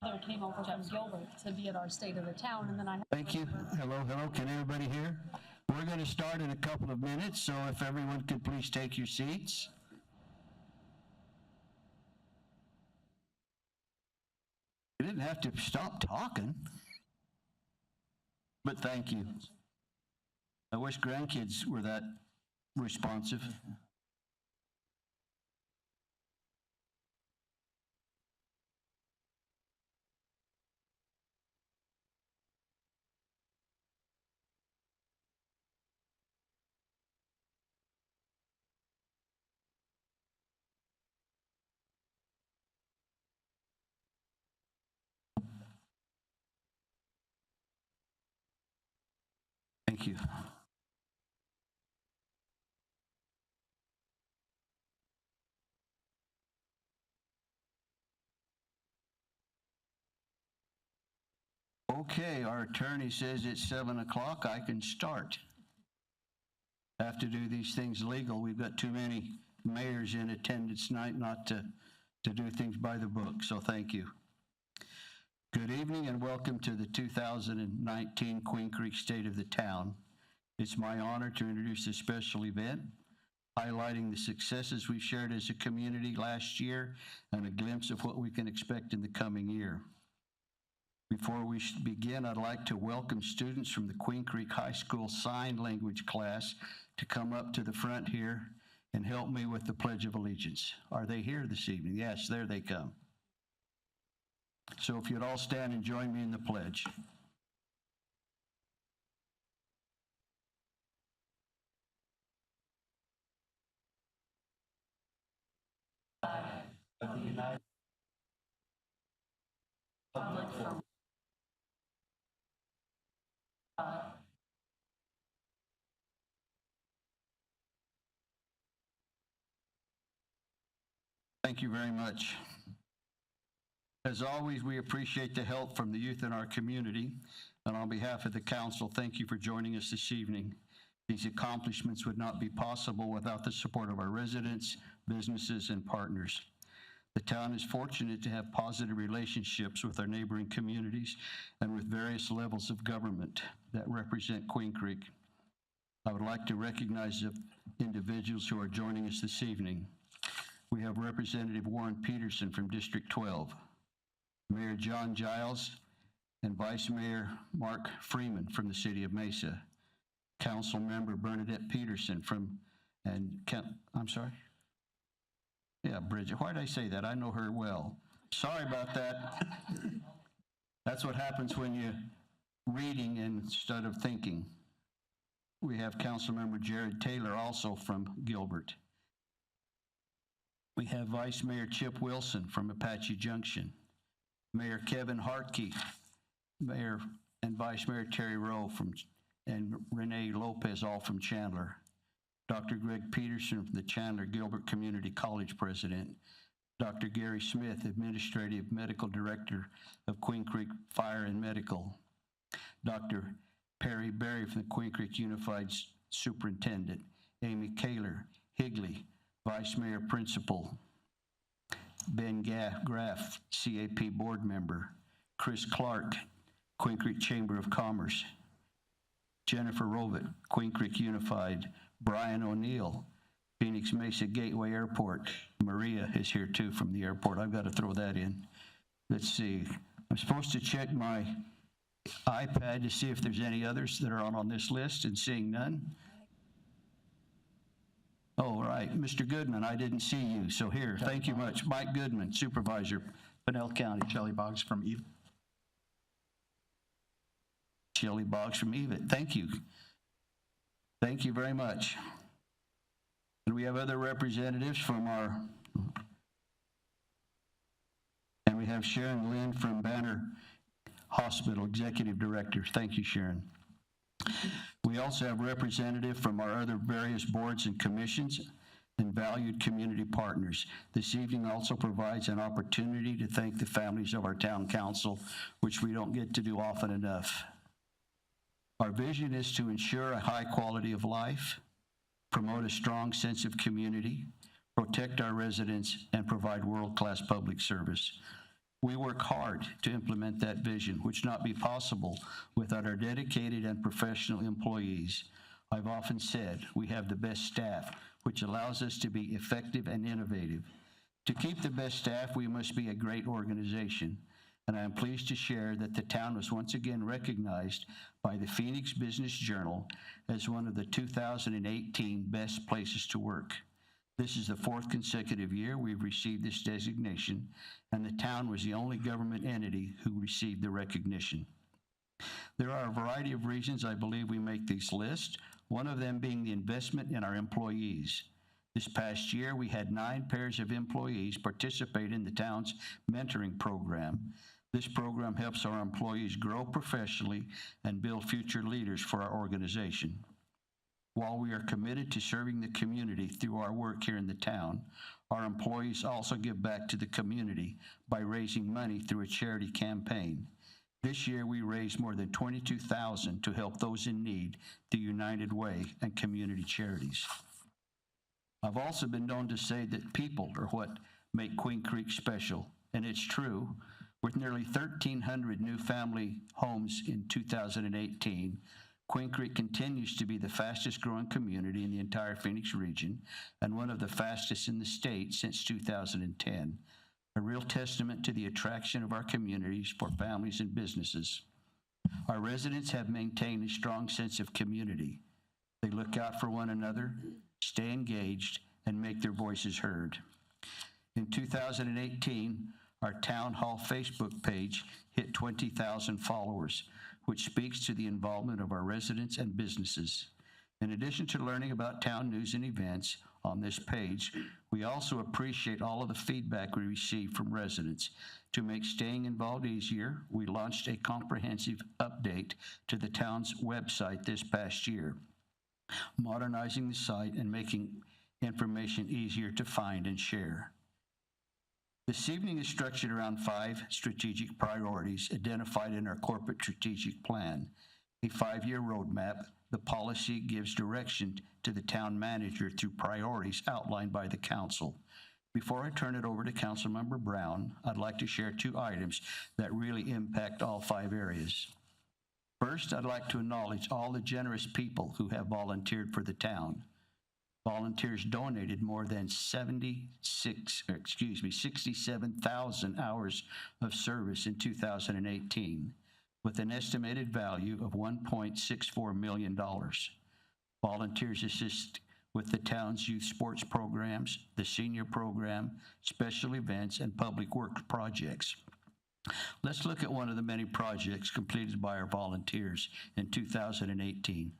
Came over from Gilbert to be at our State of the Town, and then I... Thank you. Hello, hello. Can everybody hear? We're going to start in a couple of minutes, so if everyone could please take your seats. You didn't have to stop talking, but thank you. I wish grandkids were that responsive. Thank you. Okay, our attorney says it's 7 o'clock. I can start. I have to do these things legal. We've got too many mayors in attendance tonight not to do things by the book, so thank you. Good evening and welcome to the 2019 Queen Creek State of the Town. It's my honor to introduce this special event, highlighting the successes we've shared as a community last year and a glimpse of what we can expect in the coming year. Before we begin, I'd like to welcome students from the Queen Creek High School Sign Language class to come up to the front here and help me with the Pledge of Allegiance. Are they here this evening? Yes, there they come. So if you'd all stand and join me in the pledge. Of the United States. Thank you very much. As always, we appreciate the help from the youth in our community. And on behalf of the council, thank you for joining us this evening. These accomplishments would not be possible without the support of our residents, businesses, and partners. The town is fortunate to have positive relationships with our neighboring communities and with various levels of government that represent Queen Creek. I would like to recognize the individuals who are joining us this evening. We have Representative Warren Peterson from District 12, Mayor John Giles, and Vice Mayor Mark Freeman from the City of Mesa. Council Member Bernadette Peterson Bridget, why did I say that? I know her well. Sorry about that. That's what happens when you're reading instead of thinking. We have Council Member Jared Taylor also from Gilbert. We have Vice Mayor Chip Wilson from Apache Junction, Mayor Kevin Hartke, Mayor and Vice Mayor Terry Rowe and Renee Lopez, all from Chandler. Dr. Greg Peterson from the Chandler Gilbert Community College President. Dr. Gary Smith, Administrative Medical Director of Queen Creek Fire and Medical. Dr. Perry Berry from the Queen Creek Unified Superintendent. Amy Kaler Higley, Vice Mayor Principal. Ben Graff, CAP Board Member. Chris Clark, Queen Creek Chamber of Commerce. Jennifer Rovett, Queen Creek Unified. Brian O'Neill, Phoenix Mesa Gateway Airport. Maria is here too from the airport. I've got to throw that in. Let's see. I'm supposed to check my iPad to see if there's any others that are on this list, and seeing none. Oh, right. Mr. Goodman, I didn't see you. So here, thank you much. Mike Goodman, Supervisor, Pinell County. Shelley Boggs from EVIT. Shelley Boggs from EVIT. Thank you. Thank you very much. And we have other representatives from and we have Sharon Lynn from Banner Hospital, Executive Director. Thank you, Sharon. We also have representatives from our other various boards and commissions and valued community partners. This evening also provides an opportunity to thank the families of our town council, which we don't get to do often enough. Our vision is to ensure a high quality of life, promote a strong sense of community, protect our residents, and provide world-class public service. We work hard to implement that vision, which not be possible without our dedicated and professional employees. I've often said we have the best staff, which allows us to be effective and innovative. To keep the best staff, we must be a great organization, and I am pleased to share that the town was once again recognized by the Phoenix Business Journal as one of the 2018 best places to work. This is the fourth consecutive year we've received this designation, and the town was the only government entity who received the recognition. There are a variety of reasons I believe we make these lists, one of them being the investment in our employees. This past year, we had 9 pairs of employees participate in the town's mentoring program. This program helps our employees grow professionally and build future leaders for our organization. While we are committed to serving the community through our work here in the town, our employees also give back to the community by raising money through a charity campaign. This year, we raised more than $22,000 to help those in need through United Way and community charities. I've also been known to say that people are what make Queen Creek special, and it's true. With nearly 1,300 new family homes in 2018, Queen Creek continues to be the fastest growing community in the entire Phoenix region and one of the fastest in the state since 2010. A real testament to the attraction of our communities for families and businesses. Our residents have maintained a strong sense of community. They look out for one another, stay engaged, and make their voices heard. In 2018, our Town Hall Facebook page hit 20,000 followers, which speaks to the involvement of our residents and businesses. In addition to learning about town news and events on this page, we also appreciate all of the feedback we receive from residents. To make staying involved easier, we launched a comprehensive update to the town's website this past year, modernizing the site and making information easier to find and share. This evening is structured around 5 strategic priorities identified in our corporate strategic plan, a 5-year roadmap. The policy gives direction to the town manager through priorities outlined by the council. Before I turn it over to Councilmember Brown, I'd like to share 2 items that really impact all 5 areas. First, I'd like to acknowledge all the generous people who have volunteered for the town. Volunteers donated more than 67,000 hours of service in 2018, with an estimated value of $1.64 million. Volunteers assist with the town's youth sports programs, the senior program, special events, and public works projects. Let's look at one of the many projects completed by our volunteers in 2018.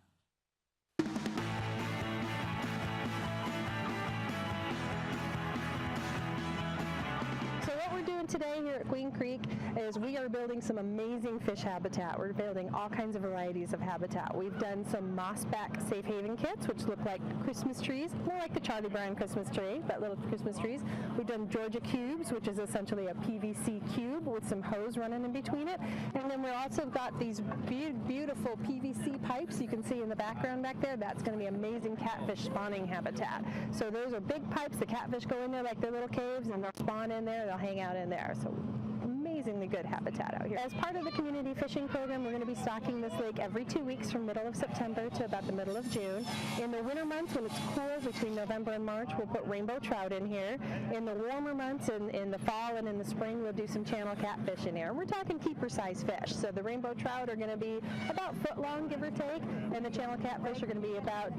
Today here at Queen Creek is we are building some amazing fish habitat. We're building all kinds of varieties of habitat. We've done some mossback safe haven kits, which look like Christmas trees, more like the Charlie Brown Christmas tree, but little Christmas trees. We've done Georgia cubes, which is essentially a PVC cube with some hose running in between it. And then we've also got these beautiful PVC pipes you can see in the background back there. That's going to be amazing catfish spawning habitat. So those are big pipes. The catfish go in there like they're little caves, and they'll spawn in there. They'll hang out in there. So amazingly good habitat out here. As part of the community fishing program, we're going to be stocking this lake every 2 weeks from middle of September to about the middle of June. In the winter months, when it's cool between November and March, we'll put rainbow trout in here. In the warmer months, in the fall and in the spring, we'll do some channel catfish in here. And we're talking keeper-size fish. So the rainbow trout are going to be about foot long, give or take, and the channel catfish are going to be about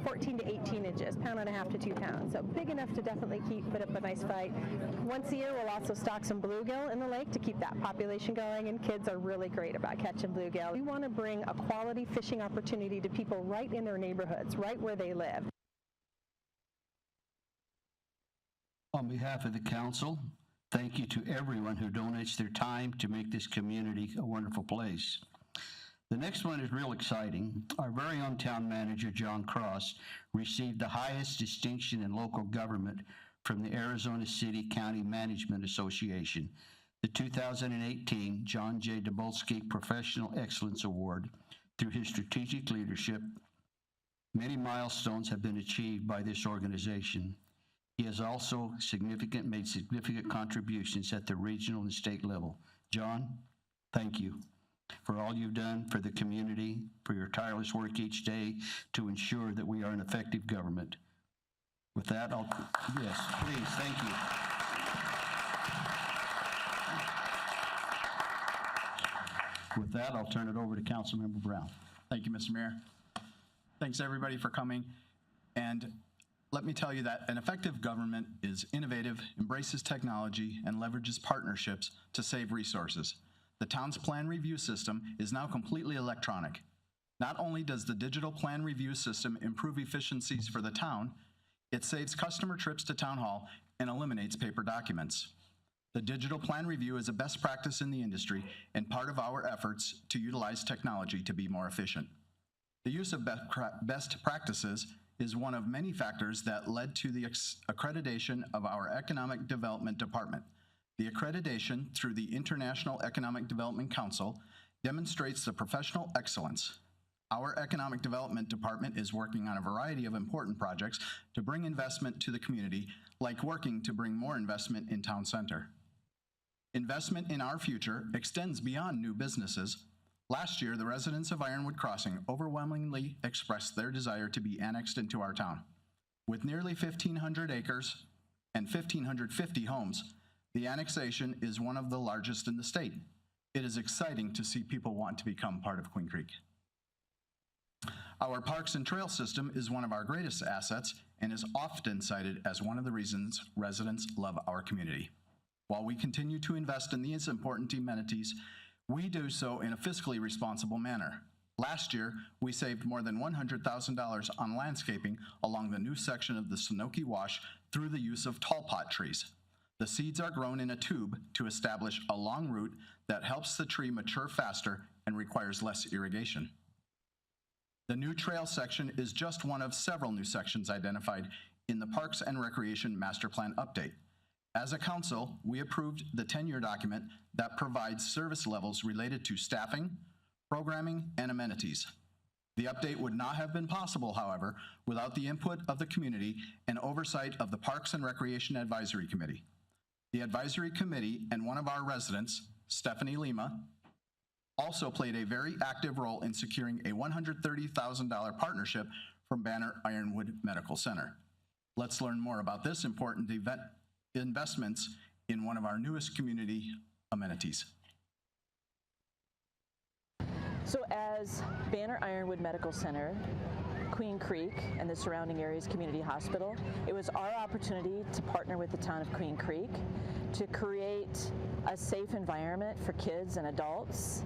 14 to 18 inches, 1.5 pounds to 2 pounds. So big enough to definitely put up a nice fight. Once a year, we'll also stock some bluegill in the lake to keep that population going, and kids are really great about catching bluegill. We want to bring a quality fishing opportunity to people right in their neighborhoods, right where they live. On behalf of the council, thank you to everyone who donates their time to make this community a wonderful place. The next one is real exciting. Our very own town manager, John Cross, received the highest distinction in local government from the Arizona City County Management Association, the 2018 John J. Dabolsky Professional Excellence Award. Through his strategic leadership, many milestones have been achieved by this organization. He has also made significant contributions at the regional and state level. John, thank you for all you've done for the community, for your tireless work each day to ensure that we are an effective government. With that, yes, please, thank you. With that, I'll turn it over to Councilmember Brown. Thank you, Mr. Mayor. Thanks, everybody, for coming. And let me tell you that an effective government is innovative, embraces technology, and leverages partnerships to save resources. The town's plan review system is now completely electronic. Not only does the digital plan review system improve efficiencies for the town, it saves customer trips to Town Hall and eliminates paper documents. The digital plan review is a best practice in the industry and part of our efforts to utilize technology to be more efficient. The use of best practices is one of many factors that led to the accreditation of our Economic Development Department. The accreditation through the International Economic Development Council demonstrates the professional excellence. Our Economic Development Department is working on a variety of important projects to bring investment to the community, like working to bring more investment in Town Center. Investment in our future extends beyond new businesses. Last year, the residents of Ironwood Crossing overwhelmingly expressed their desire to be annexed into our town. With nearly 1,500 acres and 1,550 homes, the annexation is one of the largest in the state. It is exciting to see people want to become part of Queen Creek. Our Parks and Trail system is one of our greatest assets and is often cited as one of the reasons residents love our community. While we continue to invest in these important amenities, we do so in a fiscally responsible manner. Last year, we saved more than $100,000 on landscaping along the new section of the Sanoke Wash through the use of tall pot trees. The seeds are grown in a tube to establish a long root that helps the tree mature faster and requires less irrigation. The new trail section is just one of several new sections identified in the Parks and Recreation Master Plan update. As a council, we approved the 10-year document that provides service levels related to staffing, programming, and amenities. The update would not have been possible, however, without the input of the community and oversight of the Parks and Recreation Advisory Committee. The Advisory Committee and one of our residents, Stephanie Lima, also played a very active role in securing a $130,000 partnership from Banner Ironwood Medical Center. Let's learn more about this important investments in one of our newest community amenities. So as Banner Ironwood Medical Center, Queen Creek, and the surrounding areas community hospital, it was our opportunity to partner with the town of Queen Creek to create a safe environment for kids and adults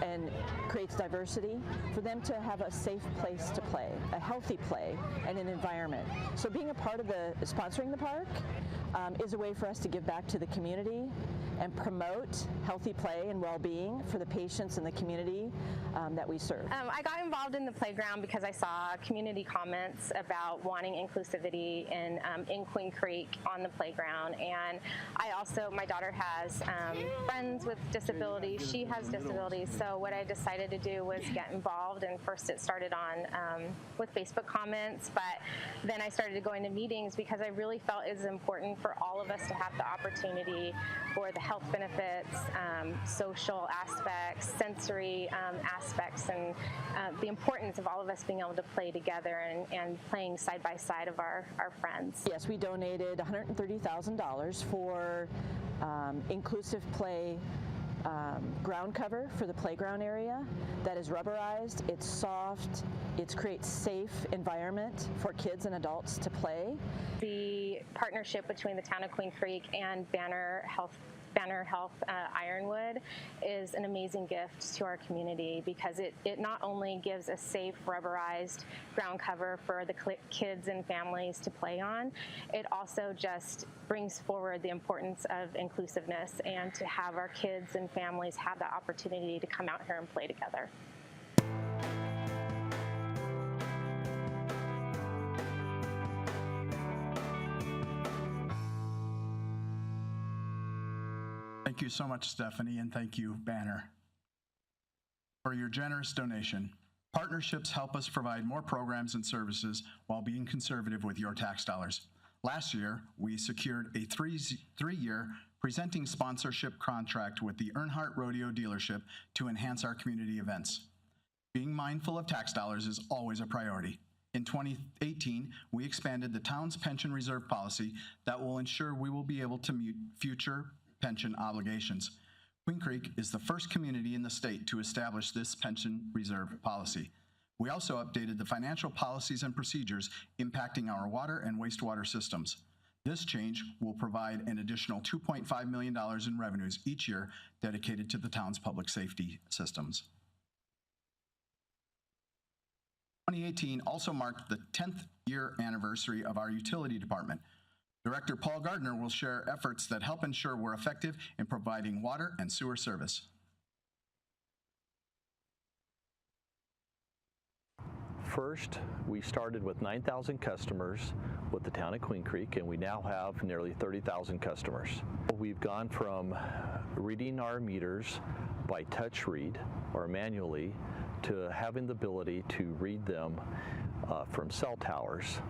and creates diversity for them to have a safe place to play, a healthy play, and an environment. So being a part of sponsoring the park is a way for us to give back to the community and promote healthy play and well-being for the patients in the community that we serve. I got involved in the playground because I saw community comments about wanting inclusivity in Queen Creek on the playground, and my daughter has friends with disabilities. She has disabilities, so what I decided to do was get involved, and first it started on with Facebook comments, but then I started going to meetings because I really felt it was important for all of us to have the opportunity for the health benefits, social aspects, sensory aspects, and the importance of all of us being able to play together and playing side by side of our friends. Yes, we donated $130,000 for inclusive play ground cover for the playground area that is rubberized, it's soft, it creates safe environment for kids and adults to play. The partnership between the town of Queen Creek and Banner Health Ironwood is an amazing gift to our community because it not only gives a safe rubberized ground cover for the kids and families to play on, it also just brings forward the importance of inclusiveness and to have our kids and families have the opportunity to come out here and play together. Thank you so much, Stephanie, and thank you, Banner, for your generous donation. Partnerships help us provide more programs and services while being conservative with your tax dollars. Last year, we secured a three-year presenting sponsorship contract with the Earnhardt Rodeo dealership to enhance our community events. Being mindful of tax dollars is always a priority. In 2018, we expanded the town's pension reserve policy that will ensure we will be able to meet future pension obligations. Queen Creek is the first community in the state to establish this pension reserve policy. We also updated the financial policies and procedures impacting our water and wastewater systems. This change will provide an additional $2.5 million in revenues each year dedicated to the town's public safety systems. 2018 also marked the 10th year anniversary of our utility department. Director Paul Gardner will share efforts that help ensure we're effective in providing water and sewer service. First, we started with 9,000 customers with the town of Queen Creek, and we now have nearly 30,000 customers. We've gone from reading our meters by touch read or manually to having the ability to read them from cell towers,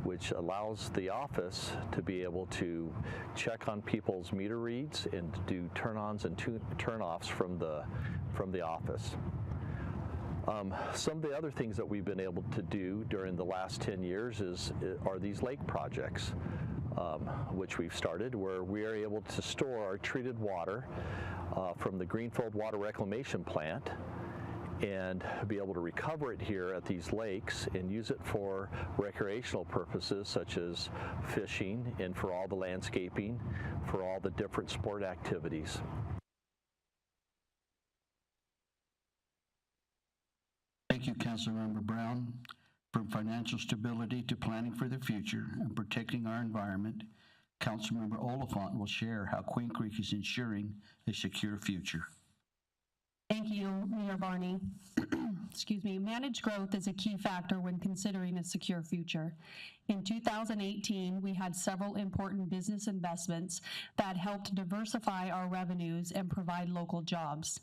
which allows the office to be able to check on people's meter reads and do turn-ons and turn-offs from the office. Some of the other things that we've been able to do during the last 10 years are these lake projects, which we've started, where we are able to store our treated water from the Greenfield Water Reclamation Plant and be able to recover it here at these lakes and use it for recreational purposes such as fishing and for all the landscaping, for all the different sport activities. Thank you, Councilmember Brown. From financial stability to planning for the future and protecting our environment, Councilmember Oliphant will share how Queen Creek is ensuring a secure future. Thank you, Mayor Barney. Excuse me. Managed growth is a key factor when considering a secure future. In 2018, we had several important business investments that helped diversify our revenues and provide local jobs.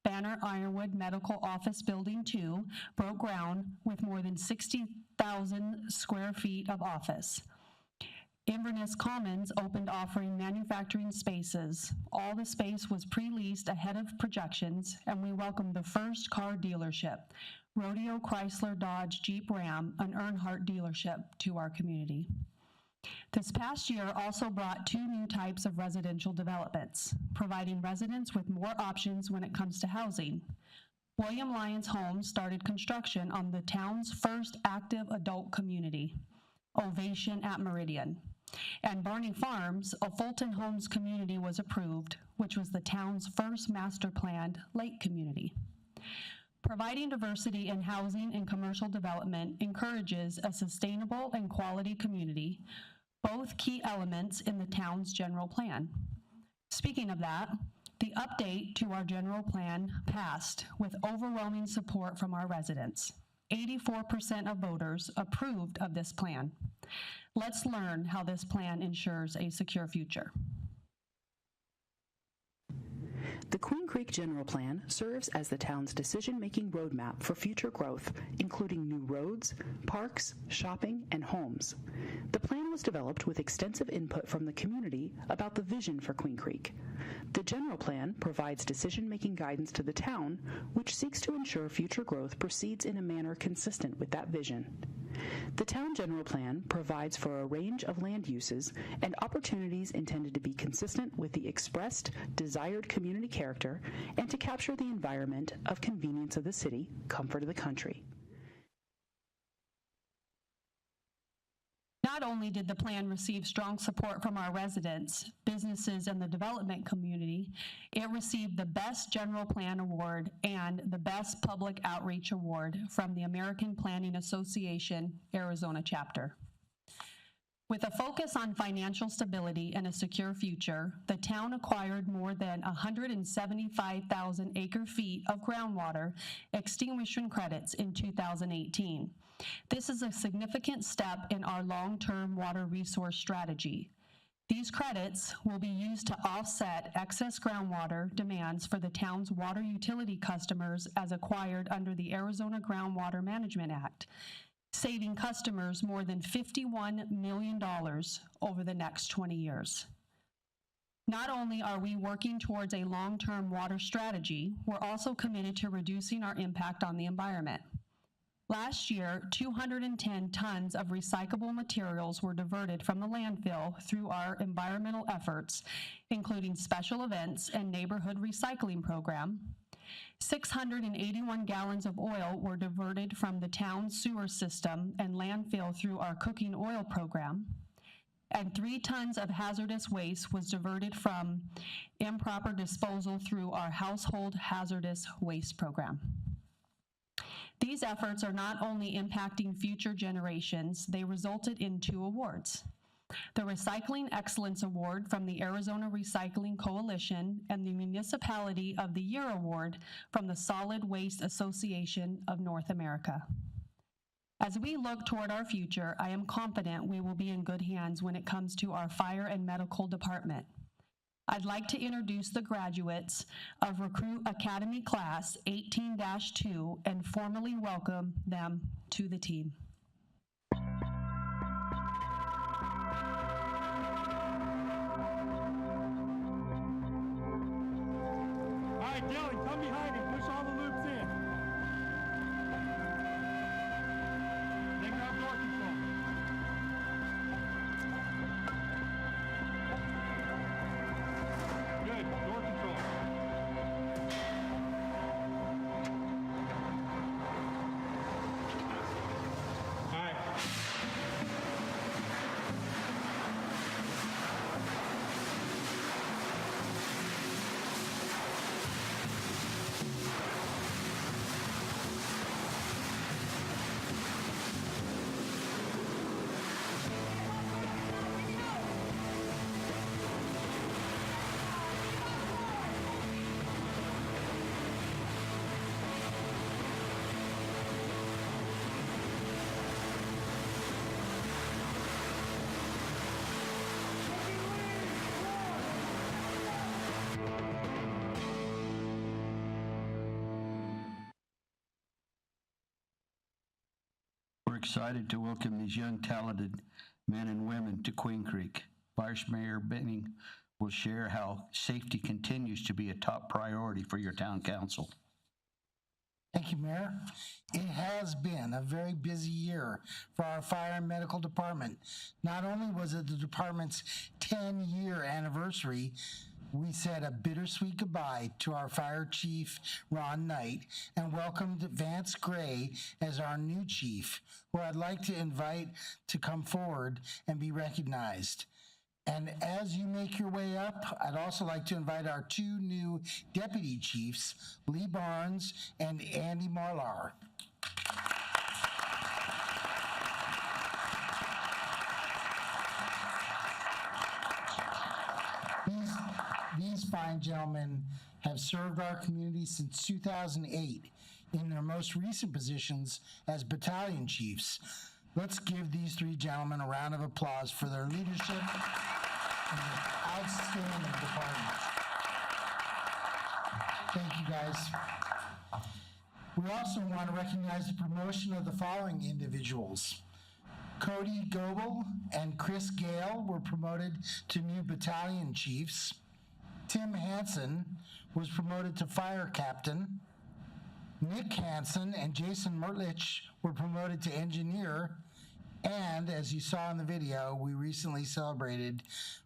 Banner Ironwood Medical Office Building 2 broke ground with more than 60,000 square feet of office. Inverness Commons opened offering manufacturing spaces. All the space was pre-leased ahead of projections, and we welcomed the first car dealership, Rodeo Chrysler Dodge Jeep Ram, an Earnhardt dealership, to our community. This past year also brought 2 new types of residential developments, providing residents with more options when it comes to housing. William Lyons Homes started construction on the town's first active adult community, Ovation at Meridian. And Barney Farms, a Fulton Homes community, was approved, which was the town's first master-planned lake community. Providing diversity in housing and commercial development encourages a sustainable and quality community, both key elements in the town's general plan. Speaking of that, the update to our general plan passed with overwhelming support from our residents. 84% of voters approved of this plan. Let's learn how this plan ensures a secure future. The Queen Creek General Plan serves as the town's decision-making roadmap for future growth, including new roads, parks, shopping, and homes. The plan was developed with extensive input from the community about the vision for Queen Creek. The General Plan provides decision-making guidance to the town, which seeks to ensure future growth proceeds in a manner consistent with that vision. The Town General Plan provides for a range of land uses and opportunities intended to be consistent with the expressed, desired community character and to capture the environment of convenience of the city, comfort of the country. Not only did the plan receive strong support from our residents, businesses, and the development community, it received the Best General Plan Award and the Best Public Outreach Award from the American Planning Association, Arizona chapter. With a focus on financial stability and a secure future, the town acquired more than 175,000 acre-feet of groundwater extinguishment credits in 2018. This is a significant step in our long-term water resource strategy. These credits will be used to offset excess groundwater demands for the town's water utility customers as acquired under the Arizona Groundwater Management Act. saving customers more than $51 million over the next 20 years. Not only are we working towards a long-term water strategy, we're also committed to reducing our impact on the environment. Last year, 210 tons of recyclable materials were diverted from the landfill through our environmental efforts, including special events and neighborhood recycling program. 681 gallons of oil were diverted from the town sewer system and landfill through our cooking oil program. And 3 tons of hazardous waste was diverted from improper disposal through our household hazardous waste program. These efforts are not only impacting future generations, they resulted in 2 awards. The Recycling Excellence Award from the Arizona Recycling Coalition and the Municipality of the Year Award from the Solid Waste Association of North America. As we look toward our future, I am confident we will be in good hands when it comes to our fire and medical department. I'd like to introduce the graduates of Recruit Academy Class 18-2 and formally welcome them to the team. All right, Dylan, come behind and push all the loops in. Then grab door control. Good, door control. All right. We're excited to welcome these young, talented men and women to Queen Creek. Vice Mayor Widening will share how safety continues to be a top priority for your town council. Thank you, Mayor. It has been a very busy year for our fire and medical department. Not only was it the department's 10-year anniversary, we said a bittersweet goodbye to our fire chief, Ron Knight, and welcomed Vance Gray as our new chief, who I'd like to invite to come forward and be recognized. And as you make your way up, I'd also like to invite our 2 new deputy chiefs, Lee Barnes and Andy Marlar. These fine gentlemen have served our community since 2008 in their most recent positions as battalion chiefs. Let's give these 3 gentlemen a round of applause for their leadership in the outstanding department. Thank you, guys. We also want to recognize the promotion of the following individuals. Cody Goebel and Chris Gale were promoted to new battalion chiefs. Tim Hansen was promoted to fire captain. Nick Hansen and Jason Mertlich were promoted to engineer. And as you saw in the video, we recently celebrated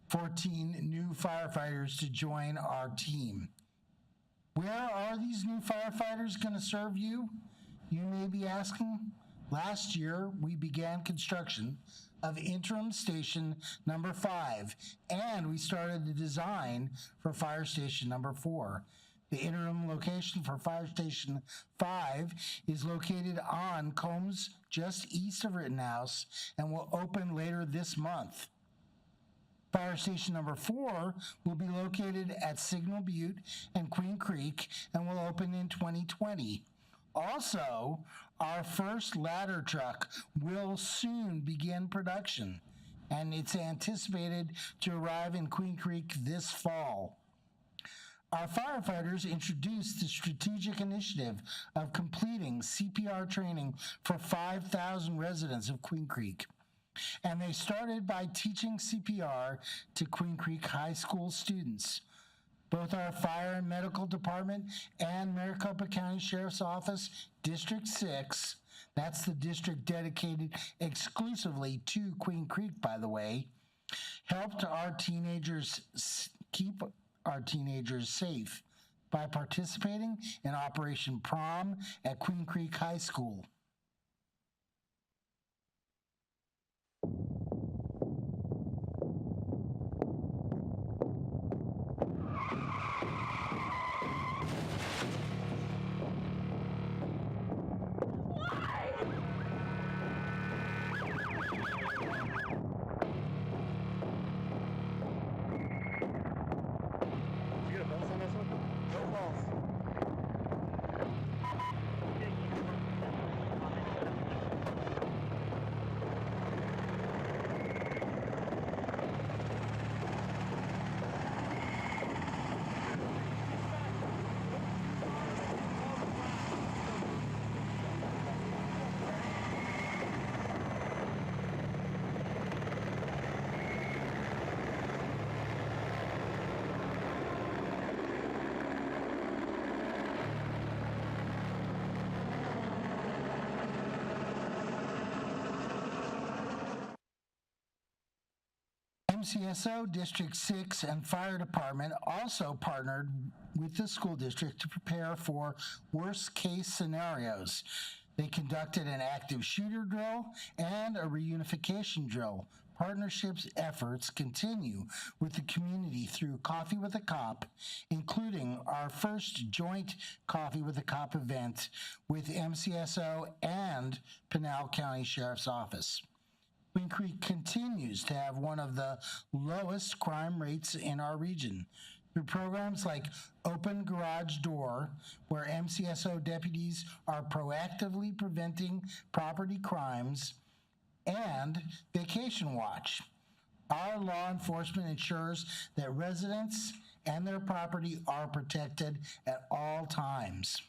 14 new firefighters to join our team. Where are these new firefighters going to serve you? You may be asking. Last year, we began construction of interim station number 5, and we started the design for fire station number 4. The interim location for fire station 5 is located on Combs, just east of Rittenhouse, and will open later this month. Fire station number 4 will be located at Signal Butte and Queen Creek and will open in 2020. Also, our first ladder truck will soon begin production, and it's anticipated to arrive in Queen Creek this fall. Our firefighters introduced the strategic initiative of completing CPR training for 5,000 residents of Queen Creek. And they started by teaching CPR to Queen Creek High School students. Both our fire and medical department and Maricopa County Sheriff's Office, District 6, that's the district dedicated exclusively to Queen Creek, by the way, helped our teenagers keep our teenagers safe by participating in Operation Prom at Queen Creek High School. MCSO District 6 and Fire Department also partnered with the school district to prepare for worst-case scenarios. They conducted an active shooter drill and a reunification drill. Partnerships efforts continue with the community through Coffee with a Cop, including our first joint Coffee with a Cop event with MCSO and Pinal County Sheriff's Office. Queen Creek continues to have one of the lowest crime rates in our region. Through programs like Open Garage Door, where MCSO deputies are proactively preventing property crimes, and Vacation Watch. Our law enforcement ensures that residents and their property are protected at all times.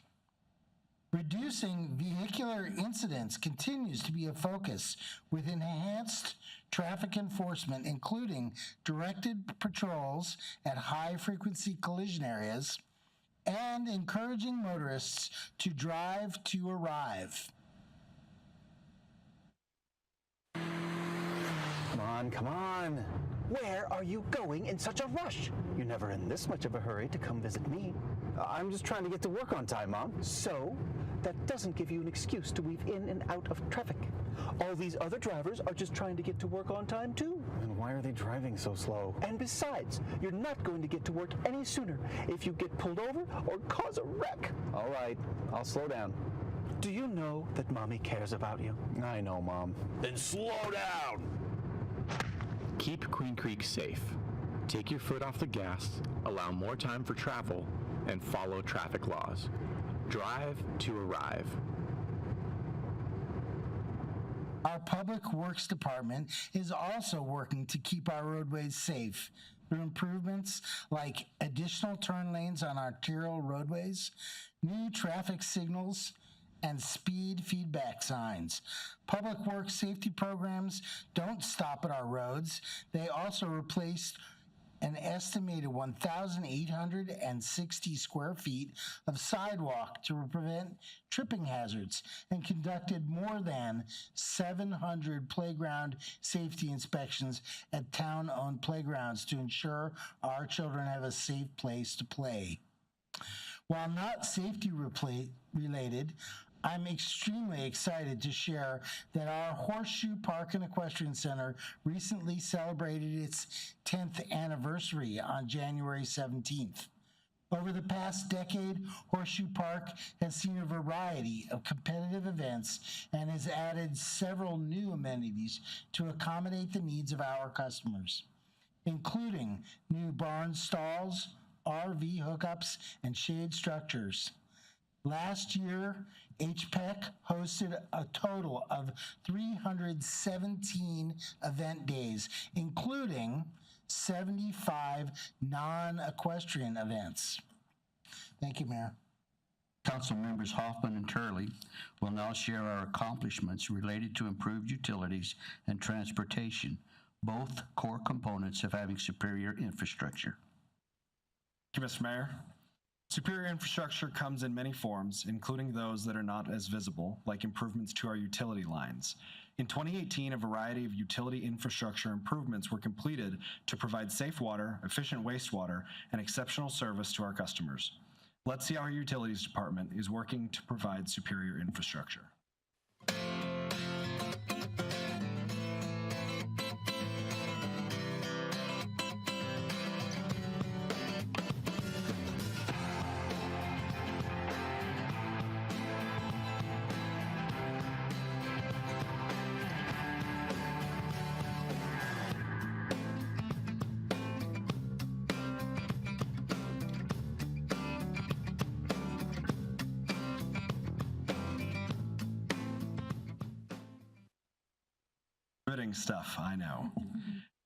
Reducing vehicular incidents continues to be a focus with enhanced traffic enforcement, including directed patrols at high-frequency collision areas and encouraging motorists to drive to arrive. Come on. Where are you going in such a rush? You're never in this much of a hurry to come visit me. I'm just trying to get to work on time, Mom. So, that doesn't give you an excuse to weave in and out of traffic. All these other drivers are just trying to get to work on time, too. And why are they driving so slow? And besides, you're not going to get to work any sooner if you get pulled over or cause a wreck. All right, I'll slow down. Do you know that Mommy cares about you? I know, Mom. Then slow down! Keep Queen Creek safe. Take your foot off the gas, allow more time for travel, and follow traffic laws. Drive to arrive. Our Public Works Department is also working to keep our roadways safe through improvements like additional turn lanes on arterial roadways, new traffic signals, and speed feedback signs. Public Works safety programs don't stop at our roads. They also replaced an estimated 1,860 square feet of sidewalk to prevent tripping hazards and conducted more than 700 playground safety inspections at town-owned playgrounds to ensure our children have a safe place to play. While not safety related, I'm extremely excited to share that our Horseshoe Park and Equestrian Center recently celebrated its 10th anniversary on January 17th. Over the past decade, Horseshoe Park has seen a variety of competitive events and has added several new amenities to accommodate the needs of our customers, including new barn stalls, RV hookups, and shade structures. Last year, HPEC hosted a total of 317 event days, including 75 non-equestrian events. Thank you, Mayor. Council members Hoffman and Turley will now share our accomplishments related to improved utilities and transportation, both core components of having superior infrastructure. Thank you, Mr. Mayor. Superior infrastructure comes in many forms, including those that are not as visible, like improvements to our utility lines. In 2018, a variety of utility infrastructure improvements were completed to provide safe water, efficient wastewater, and exceptional service to our customers. Let's see how our utilities department is working to provide superior infrastructure. Stuff, I know.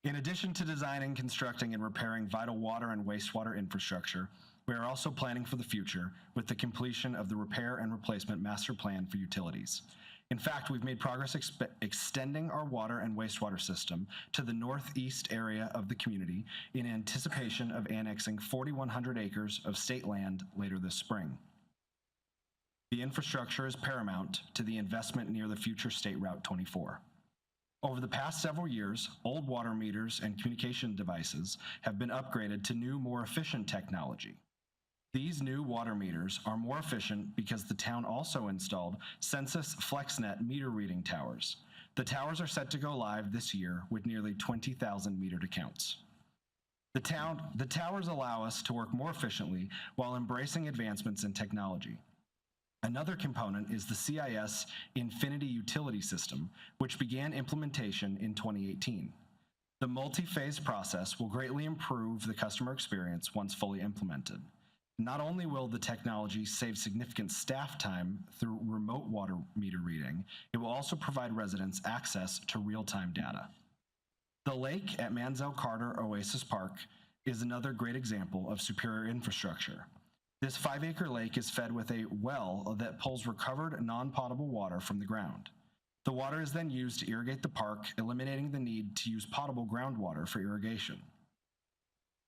In addition to designing, constructing, and repairing vital water and wastewater infrastructure, we are also planning for the future with the completion of the Repair and Replacement Master Plan for utilities. In fact, we've made progress extending our water and wastewater system to the northeast area of the community in anticipation of annexing 4,100 acres of state land later this spring. The infrastructure is paramount to the investment near the future State Route 24. Over the past several years, old water meters and communication devices have been upgraded to new, more efficient technology. These new water meters are more efficient because the town also installed Census FlexNet meter reading towers. The towers are set to go live this year with nearly 20,000 metered accounts. The towers allow us to work more efficiently while embracing advancements in technology. Another component is the CIS Infinity Utility System, which began implementation in 2018. The multi-phase process will greatly improve the customer experience once fully implemented. Not only will the technology save significant staff time through remote water meter reading, it will also provide residents access to real-time data. The lake at Manzo Oasis Park is another great example of superior infrastructure. This 5-acre lake is fed with a well that pulls recovered non-potable water from the ground. The water is then used to irrigate the park, eliminating the need to use potable groundwater for irrigation.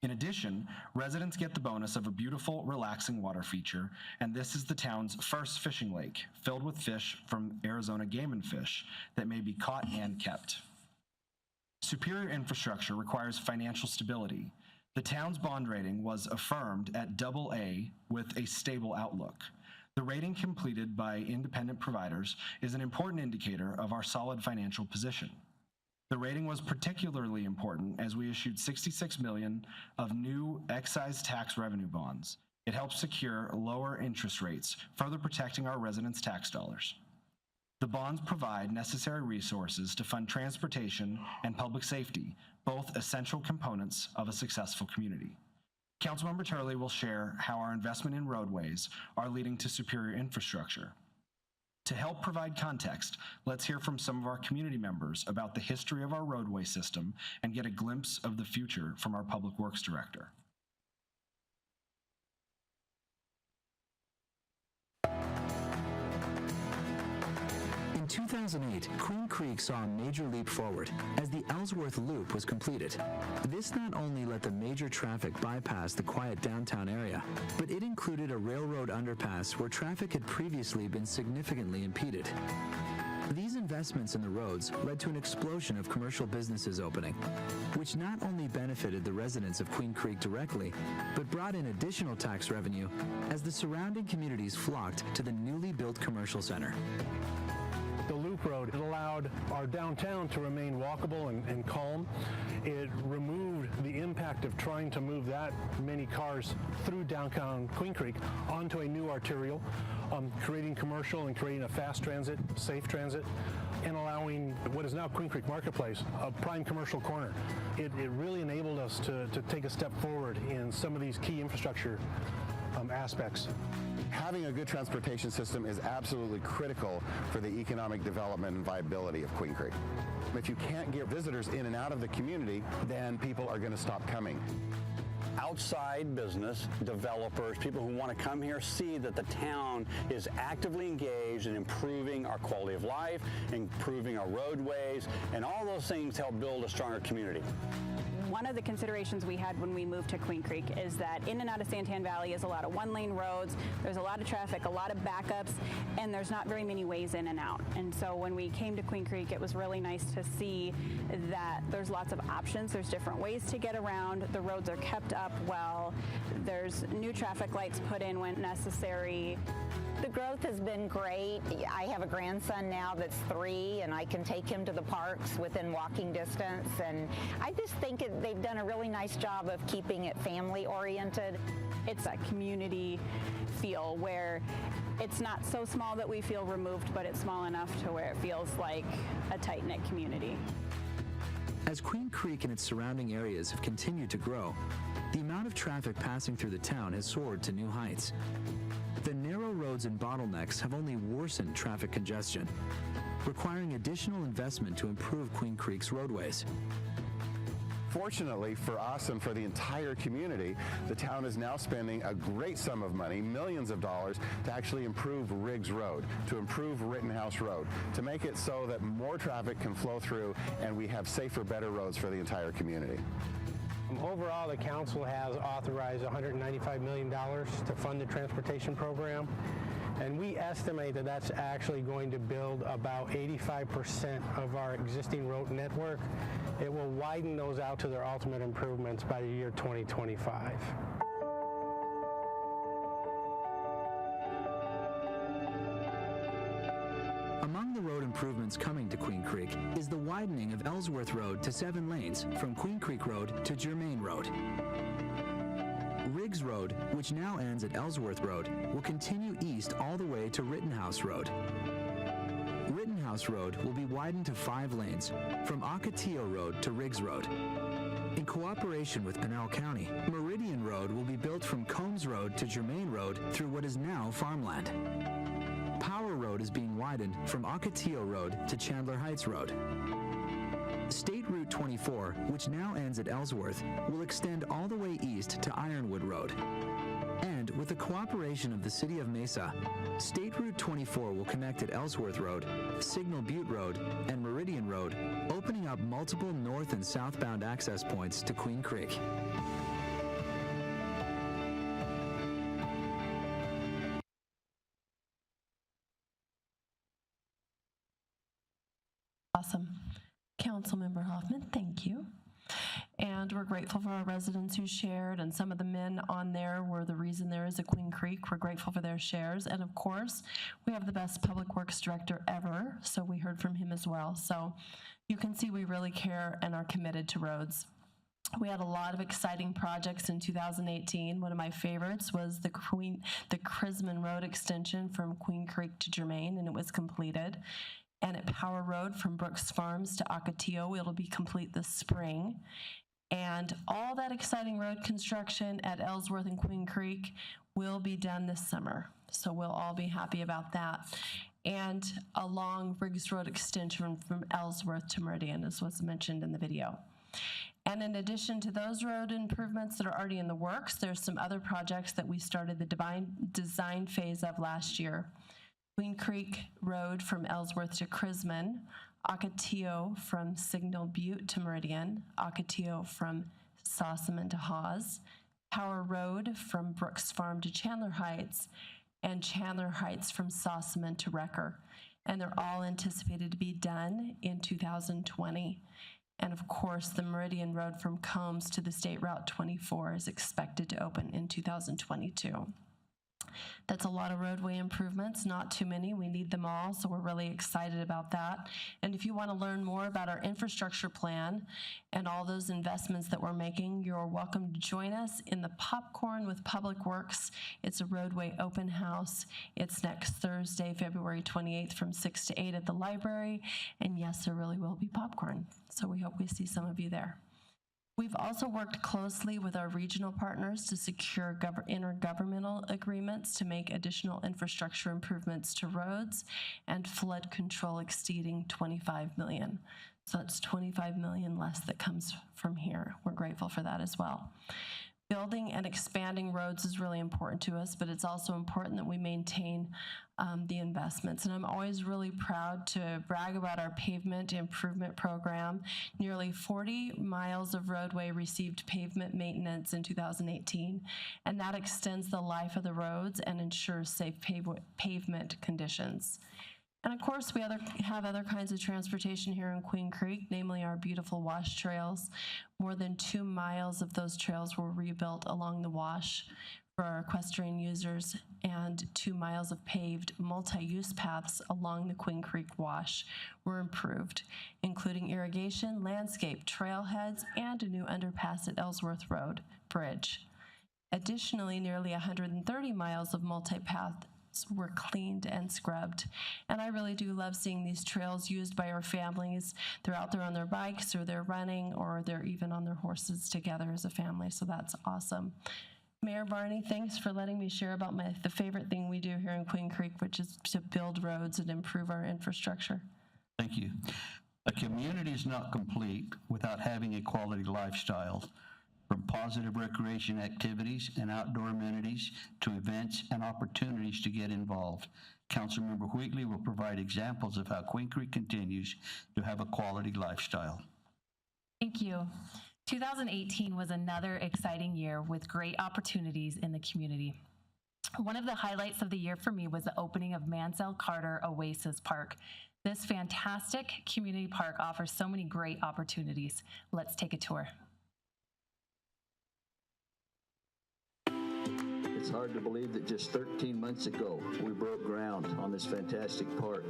In addition, residents get the bonus of a beautiful, relaxing water feature, and this is the town's first fishing lake, filled with fish from Arizona game and fish that may be caught and kept. Superior infrastructure requires financial stability. The town's bond rating was affirmed at AA with a stable outlook. The rating completed by independent providers is an important indicator of our solid financial position. The rating was particularly important as we issued $66 million of new excise tax revenue bonds. It helps secure lower interest rates, further protecting our residents' tax dollars. The bonds provide necessary resources to fund transportation and public safety, both essential components of a successful community. Councilmember Turley will share how our investment in roadways are leading to superior infrastructure. To help provide context, let's hear from some of our community members about the history of our roadway system and get a glimpse of the future from our Public Works Director. In 2008, Queen Creek saw a major leap forward as the Ellsworth Loop was completed. This not only let the major traffic bypass the quiet downtown area, but it included a railroad underpass where traffic had previously been significantly impeded. These investments in the roads led to an explosion of commercial businesses opening, which not only benefited the residents of Queen Creek directly, but brought in additional tax revenue as the surrounding communities flocked to the newly built commercial center. The loop road allowed our downtown to remain walkable and calm. It removed the impact of trying to move that many cars through downtown Queen Creek onto a new arterial, creating commercial and creating a fast transit, safe transit, and allowing what is now Queen Creek Marketplace a prime commercial corner. It really enabled us to take a step forward in some of these key infrastructure aspects. Having a good transportation system is absolutely critical for the economic development and viability of Queen Creek. If you can't get visitors in and out of the community, then people are going to stop coming. Outside business, developers, people who want to come here see that the town is actively engaged in improving our quality of life, improving our roadways, and all those things help build a stronger community. One of the considerations we had when we moved to Queen Creek is that in and out of Santan Valley is a lot of one-lane roads, there's a lot of traffic, a lot of backups, and there's not very many ways in and out. And so when we came to Queen Creek, it was really nice to see that there's lots of options, there's different ways to get around, the roads are kept up well, there's new traffic lights put in when necessary. The growth has been great. I have a grandson now that's 3, and I can take him to the parks within walking distance. And I just think they've done a really nice job of keeping it family-oriented. It's a community feel where it's not so small that we feel removed, but it's small enough to where it feels like a tight-knit community. As Queen Creek and its surrounding areas have continued to grow, the amount of traffic passing through the town has soared to new heights. The narrow roads and bottlenecks have only worsened traffic congestion, requiring additional investment to improve Queen Creek's roadways. Fortunately for us and for the entire community, the town is now spending a great sum of money, millions of dollars, to actually improve Riggs Road, to improve Rittenhouse Road, to make it so that more traffic can flow through and we have safer, better roads for the entire community. Overall, the council has authorized $195 million to fund the transportation program, and we estimate that that's actually going to build about 85% of our existing road network. It will widen those out to their ultimate improvements by the year 2025. Among the road improvements coming to Queen Creek is the widening of Ellsworth Road to 7 lanes from Queen Creek Road to Germain Road. Riggs Road, which now ends at Ellsworth Road, will continue east all the way to Rittenhouse Road. Rittenhouse Road will be widened to 5 lanes from Ocotillo Road to Riggs Road. In cooperation with Pinal County, Meridian Road will be built from Combs Road to Germain Road through what is now farmland. Power Road is being widened from Ocotillo Road to Chandler Heights Road. State Route 24, which now ends at Ellsworth, will extend all the way east to Ironwood Road. And with the cooperation of the City of Mesa, State Route 24 will connect at Ellsworth Road, Signal Butte Road, and Meridian Road, opening up multiple north and southbound access points to Queen Creek. Awesome. Councilmember Hoffman, thank you. And we're grateful for our residents who shared, and some of the men on there were the reason there is a Queen Creek. We're grateful for their shares. And of course, we have the best public works director ever, so we heard from him as well. So you can see we really care and are committed to roads. We had a lot of exciting projects in 2018. One of my favorites was the Crisman Road extension from Queen Creek to Germain, and it was completed. And at Power Road from Brooks Farms to Ocotillo, it'll be complete this spring. And all that exciting road construction at Ellsworth and Queen Creek will be done this summer. So we'll all be happy about that. And a long Riggs Road extension from Ellsworth to Meridian, as was mentioned in the video. And in addition to those road improvements that are already in the works, there's some other projects that we started the design phase of last year. Queen Creek Road from Ellsworth to Crisman, Ocotillo from Signal Butte to Meridian, Ocotillo from Sossaman to Hawes, Power Road from Brooks Farm to Chandler Heights, and Chandler Heights from Sossaman to Wrecker. And they're all anticipated to be done in 2020. And of course, the Meridian Road from Combs to the State Route 24 is expected to open in 2022. That's a lot of roadway improvements, not too many. We need them all, so we're really excited about that. And if you want to learn more about our infrastructure plan and all those investments that we're making, you're welcome to join us in the Popcorn with Public Works. It's a roadway open house. It's next Thursday, February 28th from 6 to 8 at the library. And yes, there really will be popcorn. So we hope we see some of you there. We've also worked closely with our regional partners to secure intergovernmental agreements to make additional infrastructure improvements to roads and flood control exceeding $25 million. So it's $25 million less that comes from here. We're grateful for that as well. Building and expanding roads is really important to us, but it's also important that we maintain the investments. And I'm always really proud to brag about our pavement improvement program. Nearly 40 miles of roadway received pavement maintenance in 2018, and that extends the life of the roads and ensures safe pavement conditions. And of course, we have other kinds of transportation here in Queen Creek, namely our beautiful wash trails. More than 2 miles of those trails were rebuilt along the wash for our equestrian users, and 2 miles of paved multi-use paths along the Queen Creek Wash were improved, including irrigation, landscape, trailheads, and a new underpass at Ellsworth Road Bridge. Additionally, nearly 130 miles of multi-path were cleaned and scrubbed. And I really do love seeing these trails used by our families. They're out there on their bikes, or they're running, or they're even on their horses together as a family, so that's awesome. Mayor Barney, thanks for letting me share about the favorite thing we do here in Queen Creek, which is to build roads and improve our infrastructure. Thank you. A community is not complete without having a quality lifestyle. From positive recreation activities and outdoor amenities to events and opportunities to get involved. Councilmember Wheatley will provide examples of how Queen Creek continues to have a quality lifestyle. Thank you. 2018 was another exciting year with great opportunities in the community. One of the highlights of the year for me was the opening of Manzo Carter Oasis Park. This fantastic community park offers so many great opportunities. Let's take a tour. It's hard to believe that just 13 months ago, we broke ground on this fantastic park.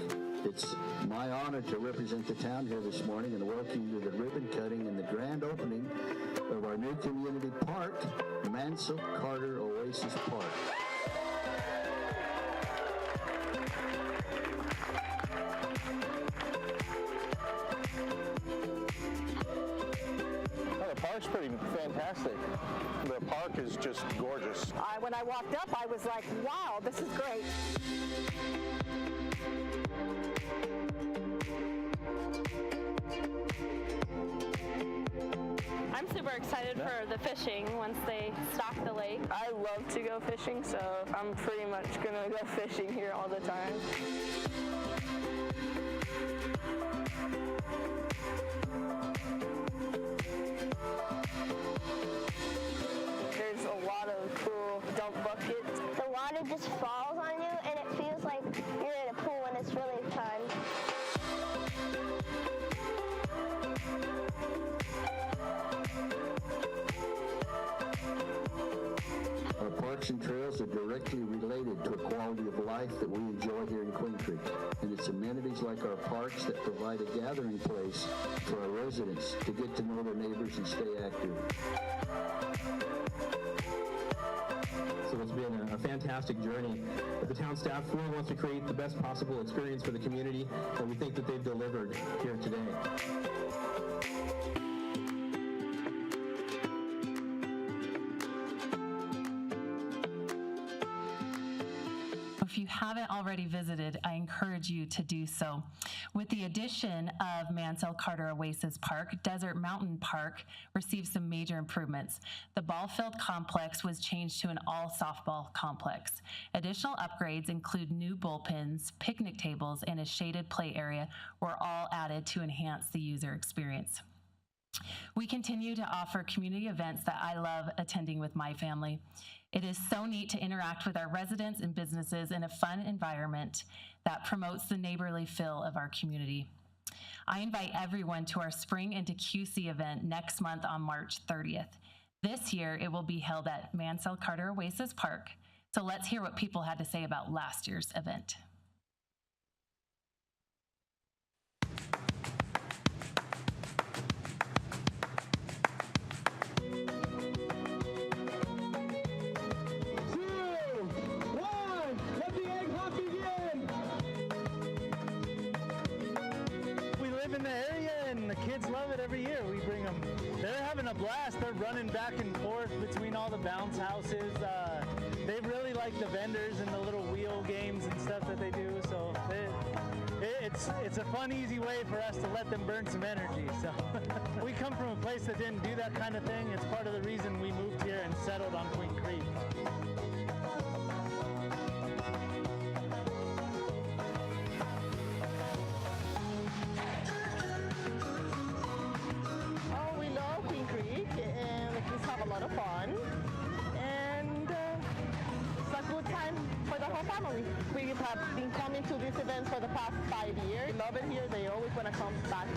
It's my honor to represent the town here this morning and welcome you to the ribbon cutting and the grand opening of our new community park, Manzo Carter Oasis Park. The park's pretty fantastic. The park is just gorgeous. When I walked up, I was like, wow, this is great. I'm super excited for the fishing once they stock the lake. I love to go fishing, so I'm pretty much gonna go fishing here all the time. There's a lot of cool dump buckets. The water just falls on you and it feels like you're in a pool and it's really fun. Our parks and trails are directly related to a quality of life that we enjoy here in Queen Creek. And it's amenities like our parks that provide a gathering place for our residents to get to know their neighbors and stay active. So it's been a fantastic journey. The town staff really wants to create the best possible experience for the community, and we think that they've delivered here today. If you haven't already visited, I encourage you to do so. With the addition of Manzo Carter Oasis Park, Desert Mountain Park received some major improvements. The ball field complex was changed to an all softball complex. Additional upgrades include new bullpens, picnic tables, and a shaded play area were all added to enhance the user experience. We continue to offer community events that I love attending with my family. It is so neat to interact with our residents and businesses in a fun environment that promotes the neighborly feel of our community. I invite everyone to our Spring into QC event next month on March 30th. This year, it will be held at Manzo Carter Oasis Park. So let's hear what people had to say about last year's event. In the area, and the kids love it every year. We bring them. They're having a blast. They're running back and forth between all the bounce houses. They really like the vendors and the little wheel games and stuff that they do. So it's a fun, easy way for us to let them burn some energy. So we come from a place that didn't do that kind of thing. It's part of the reason we moved here and settled on Queen Creek. Oh, we love Queen Creek, and the kids have a lot of fun. And it's a good time for the whole family. We have been coming to these events for the past 5 years. We love it here. They always want to come back.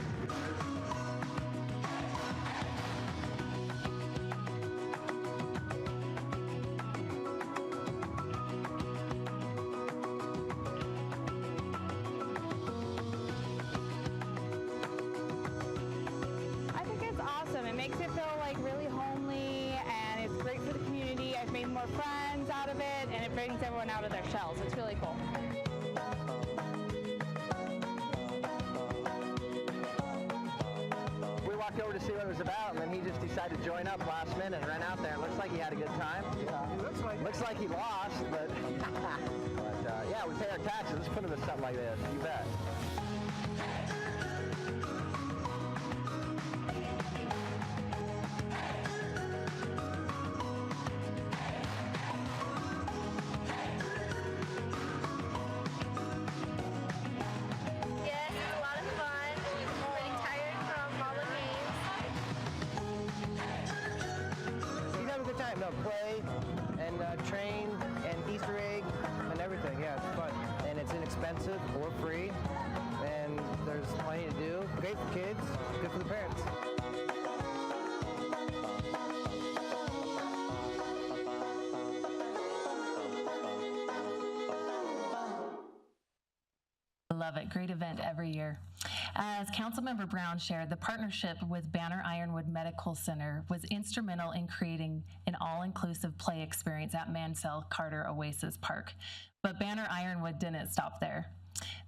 I think it's awesome. It makes it feel like really homely, and it's great for the community. I've made more friends out of it, and it brings everyone out of their shells. It's really cool. We walked over to see what it was about, and then he just decided to join up last minute and ran out there. It looks like he had a good time. Yeah, looks like he lost, but, yeah, we pay our taxes. Let's put him to something like this. You bet. Yes, it's a lot of fun. I'm pretty tired from all the games. He's having a good time. No, play and train and Easter egg and everything. Yeah, it's fun. And it's inexpensive or free. And there's plenty to do. Great for kids. Good for the parents. Love it. Great event every year. As Councilmember Brown shared, the partnership with Banner Ironwood Medical Center was instrumental in creating an all-inclusive play experience at Mansell Carter Oasis Park. But Banner Ironwood didn't stop there.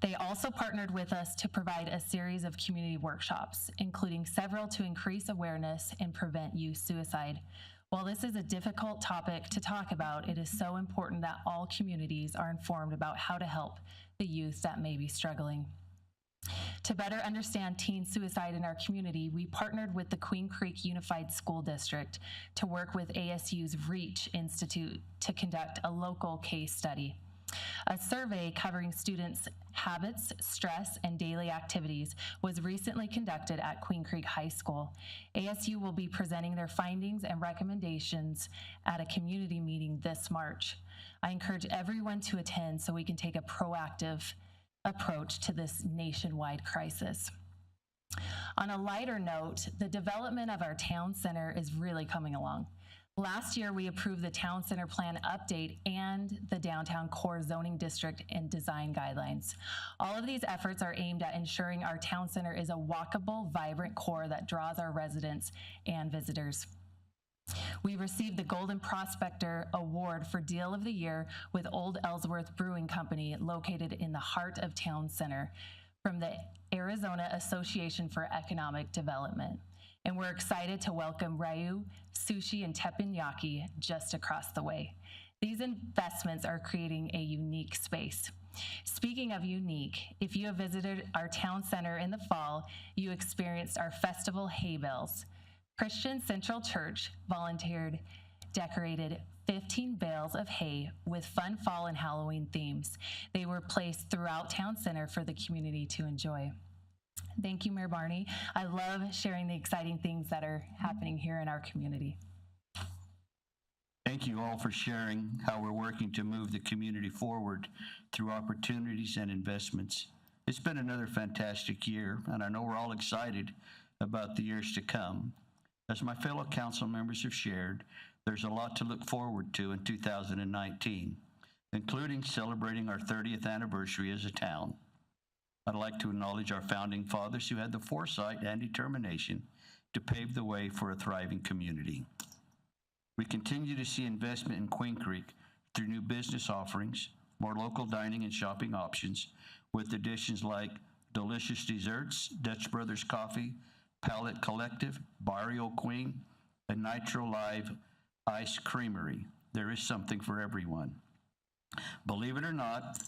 They also partnered with us to provide a series of community workshops, including several to increase awareness and prevent youth suicide. While this is a difficult topic to talk about, it is so important that all communities are informed about how to help the youth that may be struggling. To better understand teen suicide in our community, we partnered with the Queen Creek Unified School District to work with ASU's REACH Institute to conduct a local case study. A survey covering students' habits, stress, and daily activities was recently conducted at Queen Creek High School. ASU will be presenting their findings and recommendations at a community meeting this March. I encourage everyone to attend so we can take a proactive approach to this nationwide crisis. On a lighter note, the development of our town center is really coming along. Last year, we approved the Town Center Plan update and the Downtown Core Zoning District and Design Guidelines. All of these efforts are aimed at ensuring our town center is a walkable, vibrant core that draws our residents and visitors. We received the Golden Prospector Award for Deal of the Year with Old Ellsworth Brewing Company, located in the heart of Town Center, from the Arizona Association for Economic Development. And we're excited to welcome Ryu Sushi and Teppanyaki just across the way. These investments are creating a unique space. Speaking of unique, if you have visited our town center in the fall, you experienced our festival hay bales. Christian Central Church volunteered, decorated 15 bales of hay with fun fall and Halloween themes. They were placed throughout town center for the community to enjoy. Thank you, Mayor Barney. I love sharing the exciting things that are happening here in our community. Thank you all for sharing how we're working to move the community forward through opportunities and investments. It's been another fantastic year, and I know we're all excited about the years to come. As my fellow council members have shared, there's a lot to look forward to in 2019, including celebrating our 30th anniversary as a town. I'd like to acknowledge our founding fathers who had the foresight and determination to pave the way for a thriving community. We continue to see investment in Queen Creek through new business offerings, more local dining and shopping options, with additions like Delicious Desserts, Dutch Brothers Coffee, Palette Collective, Barrio Queen, and Nitro Live Ice Creamery. There is something for everyone. Believe it or not,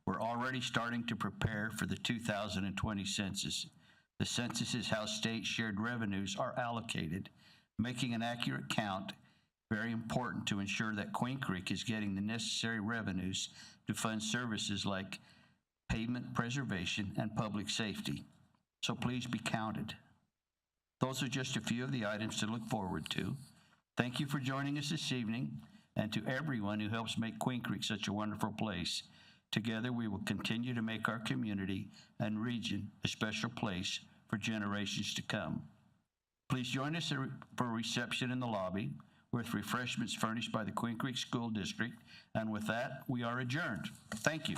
we're already starting to prepare for the 2020 census. The census is how state shared revenues are allocated, making an accurate count very important to ensure that Queen Creek is getting the necessary revenues to fund services like pavement preservation and public safety. So please be counted. Those are just a few of the items to look forward to. Thank you for joining us this evening, and to everyone who helps make Queen Creek such a wonderful place. Together, we will continue to make our community and region a special place for generations to come. Please join us for a reception in the lobby with refreshments furnished by the Queen Creek School District. And with that, we are adjourned. Thank you.